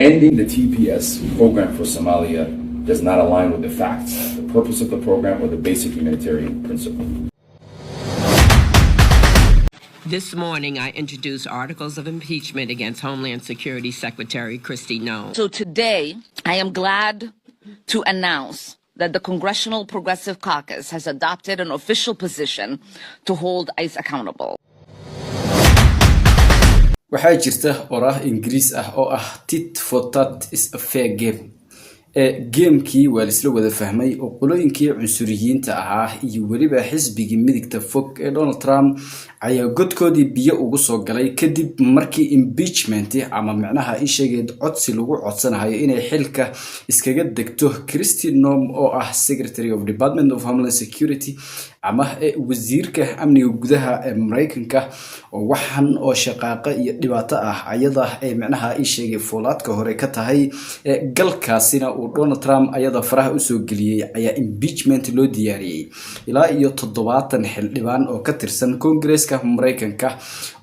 Ending the TPS program for Somalia does not align with the facts, the purpose of the program, or the basic humanitarian principle. This morning, I introduced articles of impeachment against Homeland Security Secretary Kristi Noem. So today, I am glad to announce that the Congressional Progressive Caucus has adopted an official position to hold ICE accountable. waxaa jirta oraah Ingiriis ah oo ah tit for tat is a fair game. Gamekii waa isla wada fahmay oo qolooyinkii cunsuriyiinta ahaa iyo waliba xisbigii midigta fog ee Donald Trump ayaa godkoodii biyo ugu soo galay kadib markii impeachment ama macnaha ay sheegeen codsi lagu codsanayo inay xilka iskaga degto Kristi Noem oo ah Secretary of Department of Homeland Security ama wasiirka amniga gudaha ee Mareykanka oo waxan oo shaqaaqa iyo dhibaato ah ayada ay macnaha ay sheegay foolaadka hore ka tahay galkaasina Donald Trump ayada faraha u soo galiyay ayaa impeachment loo diyaariyay ilaa iyo 70 xildhibaan oo ka tirsan Congress-ka Mareykanka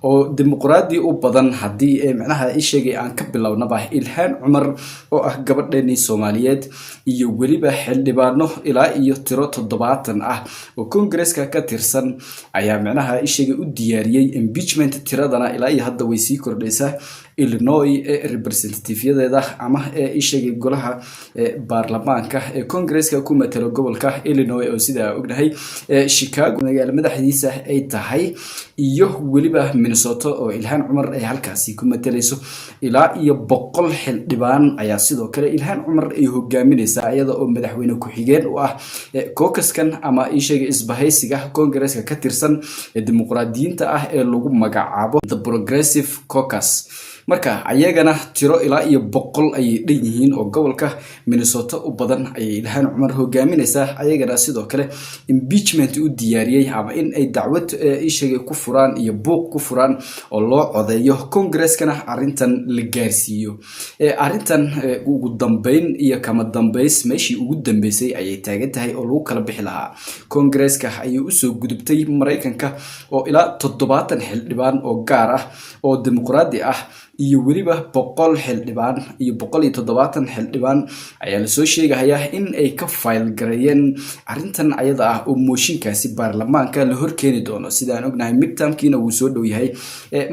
oo dimuqraadi u badan hadii ay macnaha ay sheegay aan ka bilownaba Ilhaan Cumar oo ah gabadheeni Soomaaliyeed iyo waliba xildhibaano ilaa iyo tiro 70 ah oo Congress-ka ka tirsan ayaa macnaha ay sheegay u diyaariyay impeachment tiradana ilaa iyo hadda way sii kordhaysaa Illinois representative-yadeeda ama ay sheegay golaha baarlamaanka ee Congress-ka ku matalo gobolka Illinois oo sida ognahay Chicago magaalada madaxdiisa ay tahay iyo waliba Minnesota oo Ilhaan Cumar ay halkaasi ku matalayso ilaa iyo 100 xildhibaan ayaa sidoo kale Ilhaan Cumar ay hogaaminaysaa iyada oo madaxweyne ku xigeen u ah caucus-kan ama ay sheegay isbahaysiga Congress-ka ka tirsan ee dimuqraadiyiinta ah ee lagu magacaabo the Progressive Caucus marka ayagana tiro ilaa iyo 100 ay dhan yihiin oo gobolka Minnesota u badan ay Ilhaan Cumar hogaaminaysaa ayagana sidoo kale impeachment u diyaariyay ama in ay dacwad sheegay ku furaan iyo buuq ku furaan oo loo codeeyo Congress-kana arintan la gaarsiiyo arintan ugu dambeyn iyo kama dambeys meeshii ugu dambeysay ayay taagan tahay oo lagu kala bixi lahaa Congress-ka ayay u soo gudubtay Mareykanka oo ilaa 70 xildhibaan oo gaar ah oo dimuqraadi ah iyo waliba 100 xildhibaan iyo 170 xildhibaan ayaa la soo sheegayaa in ay ka file gareeyeen arintan ayada ah oo mooshinkaasi baarlamaanka la horkeeni doono sidaan ognahay midtermkiina uu soo dhow yahay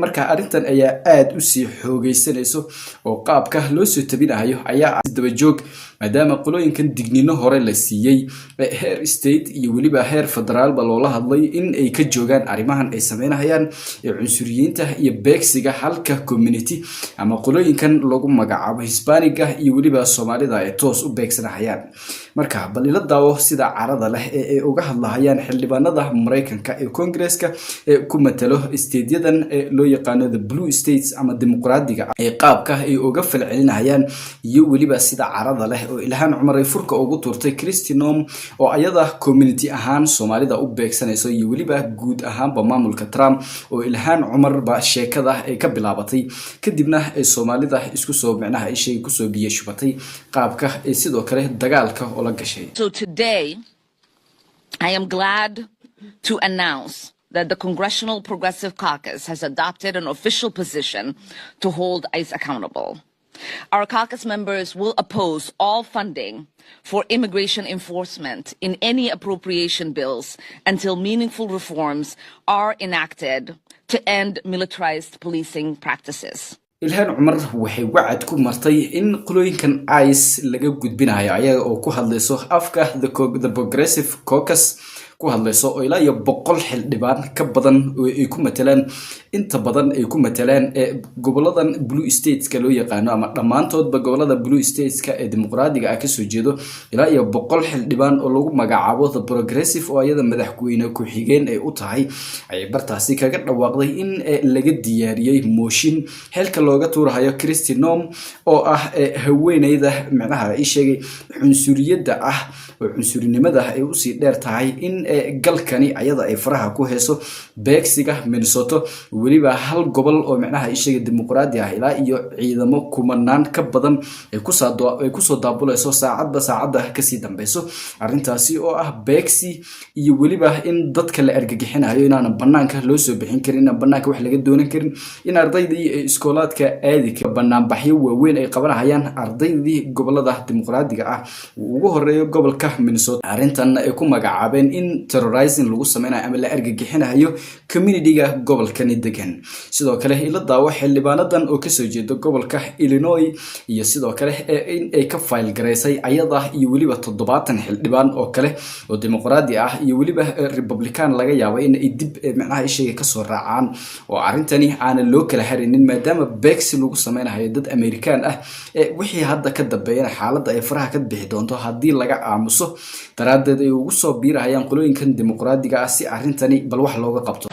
marka arintan ayaa aad u sii xoogeysanayso oo qaabka loo soo tabinayo ayaa daba joog maadaama qolooyinkan dignino hore la siiyay heer state iyo waliba heer federaal ba loola hadlay in ay ka joogaan arimahan ay sameynayaan cunsuriyiinta iyo beegsiga halka community ama qolooyinkan lagu magacaabo Hispaniga iyo waliba Soomaalida ay toos u beegsanayaan marka bal ila daawo sida carada leh ee uga hadlayaan xildhibaanada Mareykanka ee Congress-ka ee ku matalo state-yadan loo yaqaano the blue states ama dimuqraadiga ee qaabka ay uga falcelinayaan iyo waliba sida carada leh oo Ilhaan Cumar ay furka ugu turtay Kristi Noem oo ayada community ahaan Soomaalida u beegsanayso iyo waliba guud ahaanba maamulka Trump oo Ilhaan Cumar ba sheekada ay ka bilaabatay kadibna ay Soomaalida isku soo macnaha ay sheeg ku soo biyo shubatay qaabka ay sidoo kale dagaalka oo la gashay. So today I am glad to announce that the Congressional Progressive Caucus has adopted an official position to hold ICE accountable. Our caucus members will oppose all funding for immigration enforcement in any appropriation bills until meaningful reforms are enacted to end militarized policing practices. Ilhaan Cumar waxay wacad ku martay in qolooyinkan ICE laga gudbinayo ayaga oo ku hadlayso afka the Progressive Caucus ku hadlayso oo ilaa iyo 100 xildhibaan ka badan oo ay ku matalaan inta badan ay ku matalaan goboladan blue states-ka loo yaqaano ama dhamaantoodba gobolada blue states-ka ee dimuqraadiga ah ka soo jeedo ilaa iyo 100 xildhibaan oo lagu magacaabo the Progressive oo ayada madaxweyne ku xigeen ay u tahay ay bartaasi kaga dhawaaqday in laga diyaariyay mooshin xilka looga tuurayo Kristi Noem oo ah haweeneyda macnaha ay sheegay cunsuriyada ah oo cunsurinimada ay u sii dheer tahay in galkani ayada ay faraha ku heeso beegsiga Minnesota waliba hal gobol oo macnaha ishaga dimuqraadi ah ilaa iyo ciidamo kumanaan ka badan ay ku soo daabulayso saacadda ka sii dambayso arintaasi oo ah beegsi iyo waliba in dadka la argagixinayo inaan banaanka loo soo bixin karin in banaanka wax laga doonan karin in ardayda iyo iskoolaadka aadi ka banaan baxyo waaweyn ay qabanayaan ardaydii gobolada dimuqraadiga ah ugu horeeyo gobolka Minnesota arintan ay ku magacaabeen in terrorizing lagu sameynayo ama la argagixinayo community-ga gobolkani degan sidoo kale ila daawo xildhibaanadan oo ka soo jeedo gobolka Illinois iyo sidoo kale in ay ka file gareysay ayada iyo waliba 70 xildhibaan oo kale oo dimuqraadi ah iyo waliba republican laga yaabo in ay dib macnaha isheega ka soo raacaan oo arintani aan loo kala harinin maadaama beegsi lagu sameynayo dad American ah wixii hadda ka dambeeyay xaaladda ay faraha ka bixi doonto hadii laga aamuso daraadeed ay ugu soo biirayaan qolooyinkan dimuqraadiga ah si arintani bal wax looga qabto.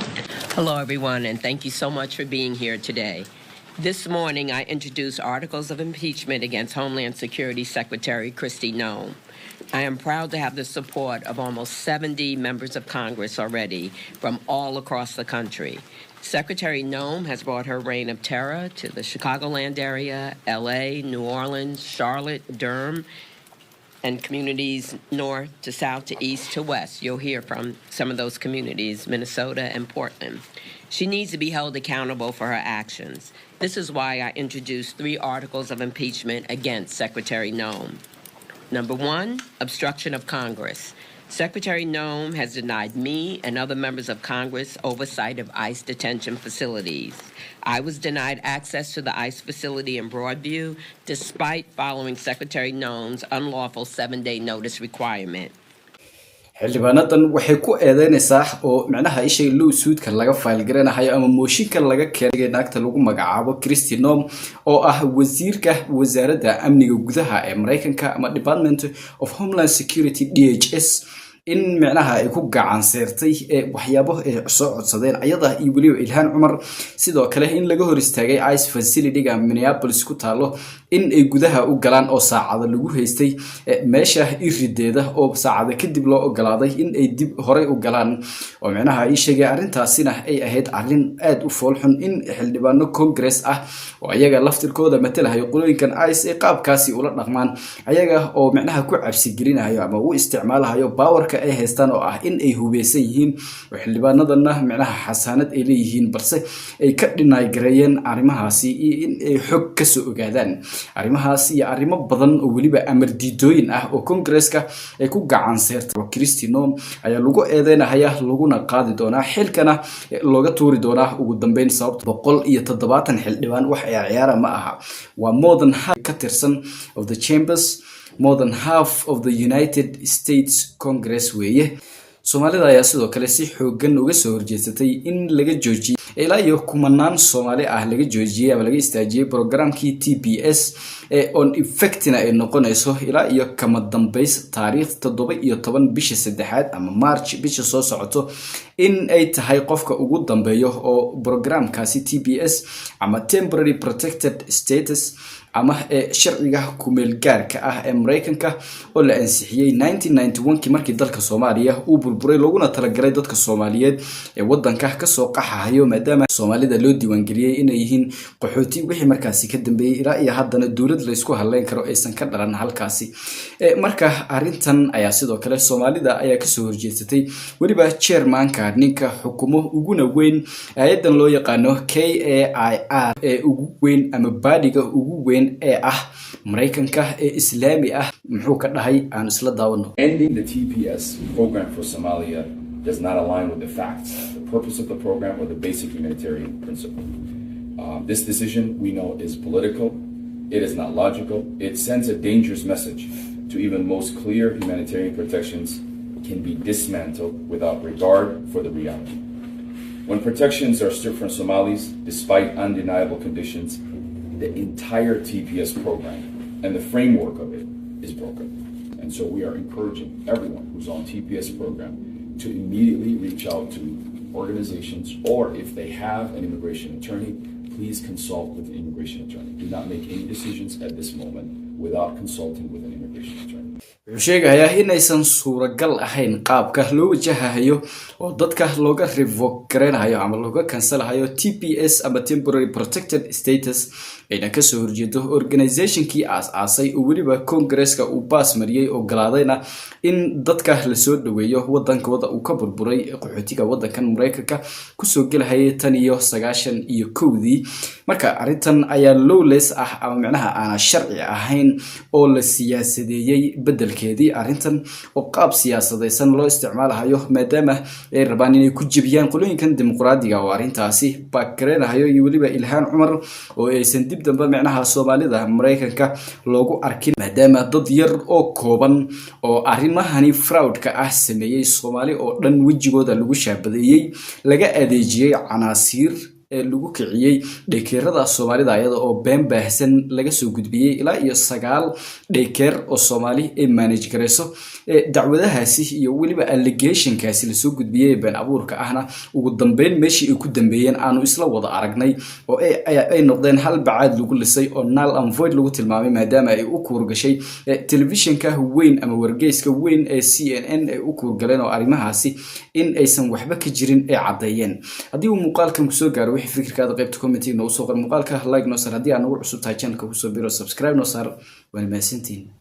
Hello everyone, and thank you so much for being here today. This morning I introduced articles of impeachment against Homeland Security Secretary Kristi Noem. I am proud to have the support of almost 70 members of Congress already from all across the country. Secretary Noem has brought her reign of terror to the Chicagoland area, LA, New Orleans, Charlotte, Durham, and communities north to south to east to west. You'll hear from some of those communities, Minnesota and Portland. She needs to be held accountable for her actions. This is why I introduced 3 articles of impeachment against Secretary Noem. Number 1, obstruction of Congress. Secretary Noem has denied me and other members of Congress oversight of ICE detention facilities. I was denied access to the ICE facility in Broadview despite following Secretary Noem's unlawful 7-day notice requirement. xildhibaanadan waxay ku eedeynaysaa oo macnaha ishay lawsuudka laga file garanayo ama mooshinka laga keenay naagta lagu magacaabo Kristi Noem oo ah wasiirka wasaaradda amniga gudaha ee Mareykanka ama Department of Homeland Security DHS in macnaha ay ku gacan seertay waxyaabo ay soo codsadeen ayada iyo waliba Ilhaan Cumar sidoo kale in laga hor istaagay ICE facility-ga Minneapolis ku taalo in ay gudaha u galaan oo saacado lagu haystay meesha irideeda oo saacado kadib loo ogolaaday in ay dib hore u galaan oo macnaha ay sheegay arintaasina ay ahayd arin aad u foolxun in xildhibaano Congress ah oo ayaga laftirkooda matalahay qolooyinkan ICE ay qaabkaasi ula dhaqmaan ayaga oo macnaha ku cabsi gelinayo ama u isticmaalayo power ay haystaan oo ah in ay hubeysan yihiin oo xildhibaanadana macnaha xasaanad ay leeyihiin balse ay ka dhinay gareeyeen arimahaasi in ay xog ka soo ogaadaan arimahaasi iyo arimo badan oo waliba amar diidooyin ah oo Congress-ka ay ku gacan seertay Kristi Noem ayaa lagu eedeynayaa laguna qaadi doonaa xilkana looga tuuri doonaa ugu dambeyn sababta 170 xildhibaan wax ay ciyaar ma aha waa more than half ka tirsan of the chambers more than half of the United States Congress weeye Soomaalida ayaa sidoo kale si xoogan uga soo horjeestay in laga joojiyo ilaa iyo kumanaan Soomaali ah laga joojiyay ama laga istaajiyay programkii TPS on effectina ay noqonayso ilaa iyo kama dambeys taariikh 17 bisha 3 ama March bisha soo socoto in ay tahay qofka ugu dambeeyo oo programkaasi TPS ama temporary protected status ama sharciga kumeel gaarka ah ee Mareykanka oo la ansixiyay 1991 markii dalka Soomaaliya uu burburay laguna talagalay dadka Soomaaliyeed ee wadanka ka soo qaxayo maadaama Soomaalida loo diiwaan galiyay inay yihiin qaxooti wixii markaasi ka dambeeyay ilaa iyo haddana dawlad la isku haleyn karo aysan ka dhalan halkaasi marka arintan ayaa sidoo kale Soomaalida ayaa ka soo horjeestay waliba chairmanka ninka xukumo ugu weyn ayadan loo yaqaano KAIR ee ugu weyn ama baadiga ugu weyn ee ah Mareykanka ee Islaami ah muxuu ka dhahay aan isla daawano. Ending the TPS program for Somalia does not align with the facts, the purpose of the program, or the basic humanitarian principle. This decision we know is political. It is not logical. It sends a dangerous message to even most clear humanitarian protections can be dismantled without regard for the reality. When protections are stripped from Somalis, despite undeniable conditions, the entire TPS program and the framework of it is broken. And so we are encouraging everyone who's on TPS program to immediately reach out to organizations, or if they have an immigration attorney, please consult with an immigration attorney. Do not make any decisions at this moment without consulting with an immigration attorney. wuxuu sheegayaa inaysan suuragal ahayn qaabka loo wajahayo oo dadka looga revoke gareynayo ama looga cancelayo TPS ama temporary protected status ayna ka soo horjeedo organizationkii aas-aasay oo weliba Congress-ka uu baas mariyay oo galaadayna in dadka la soo dhaweeyo wadankooda uu ka burburay qaxootiga wadankan Mareykanka ku soo galahayay tan iyo 91dii marka arintan ayaa lawless ah ama macnaha aan sharci ahayn oo la siyaasadeeyay bedelkeedii arintan oo qaab siyaasadeysan loo isticmaalayo maadaama ay rabaan inay ku jibiyaan qolooyinkan dimuqraadiga oo arintaasi backgreenayo iyo weliba Ilhaan Cumar oo aysan dib dambe macnaha Soomaalida Mareykanka loogu arkin maadaama dad yar oo kooban oo arimahani fraud-ka ah sameeyay Soomaali oo dhan wajigooda lagu shaabadeeyay laga adeejiyay canaasiir lagu kiciyay dhekeerada Soomaalida ayada oo been baahsan laga soo gudbiyay ilaa iyo 9 dhekeer oo Soomaali ay manage gareyso dacwadahaasi iyo weliba allegation-kaasi la soo gudbiyay been abuurka ahna ugu dambeyn meeshii ay ku dambeeyeen aanu isla wada aragnay oo ay noqdeen hal bacaad lagu lisay oo null and void lagu tilmaamay maadaama ay u kuurgashay telefishinka weyn ama wargeyska weyn ee CNN ay u kuurgaleen oo arimahaasi in aysan waxba ka jirin ay cadeeyeen hadii uu muuqaalkan ku soo gaaro wixii fikirkaada qaybta comment noo soo qor muuqaalka like noo sar hadii aad nagu cusub tahay channelka ku soo biro subscribe noo sar waan mahadsantiin